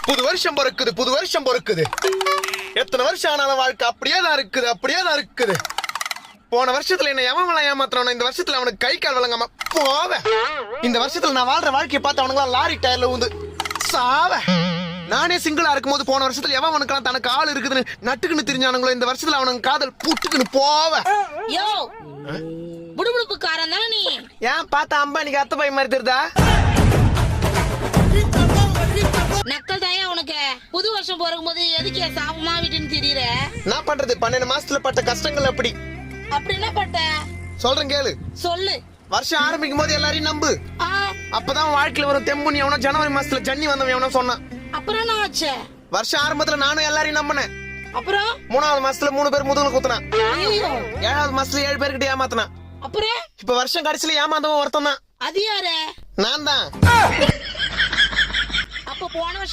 புது வருஷம் பொறுக்குது. எத்தனை வருஷம் ஆனாலும் வாழ்க்கை அப்படியே தான் இருக்குது. போன வருஷத்துல என்ன எவன் ஏமாத்துறானோ இந்த வருஷத்துல அவனுக்கு கை கால் வழங்காம போவேன். இந்த வருஷத்துல நான் வாழ்ற வாழ்க்கையை பார்த்து அவனுங்களா லாரி டயர்ல ஊந்து சாவ. நானே சிங்கிளா இருக்கும் போது போன வருஷத்துல எவன் அவனுக்கெல்லாம் தனக்கு ஆள் இருக்குதுன்னு நட்டுக்குன்னு தெரிஞ்சானுங்களோ இந்த வருஷத்துல அவனுக்கு காதல் புட்டுக்குன்னு போவேன். யோ புடுபுடுப்புக்காரன் தானே நீ? ஏன் பார்த்தா அம்பானிக்கு அத்தை பை மாதிரி தெரியுதா? நக்கல் தாயா உனக்கு. புது வருஷம் பிறக்கும் போது எதுக்கு சாபமா விட்டுன்னு தெரியற? நான் பண்றது 12 மாசத்துல பட்ட கஷ்டங்கள் அப்படி என்ன பட்ட சொல்றேன் கேளு. சொல்லு. வருஷம் ஆரம்பிக்கும் போது எல்லாரையும் நம்பு. அப்பதான் வாழ்க்கையில வரும் தெம்புன்னு எவனோ ஜனவரி மாசத்துல ஜன்னி வந்தவன் எவனோ சொன்னான். அப்புறம் என்ன ஆச்சு? வருஷம் ஆரம்பத்துல நானும் எல்லாரையும் நம்பினேன். அப்புறம் 3வது மாசத்துல 3 பேர் முதுகுல குத்துனான். ஐயோ. 7வது மாசத்துல 7 பேர்கிட்ட ஏமாத்தினான். அப்புறம் இப்ப வருஷம் கடைசியில ஏமாந்தவன் ஒருத்தன் தான். அது யாரு? நான் தான். அப்ப போன வருஷம்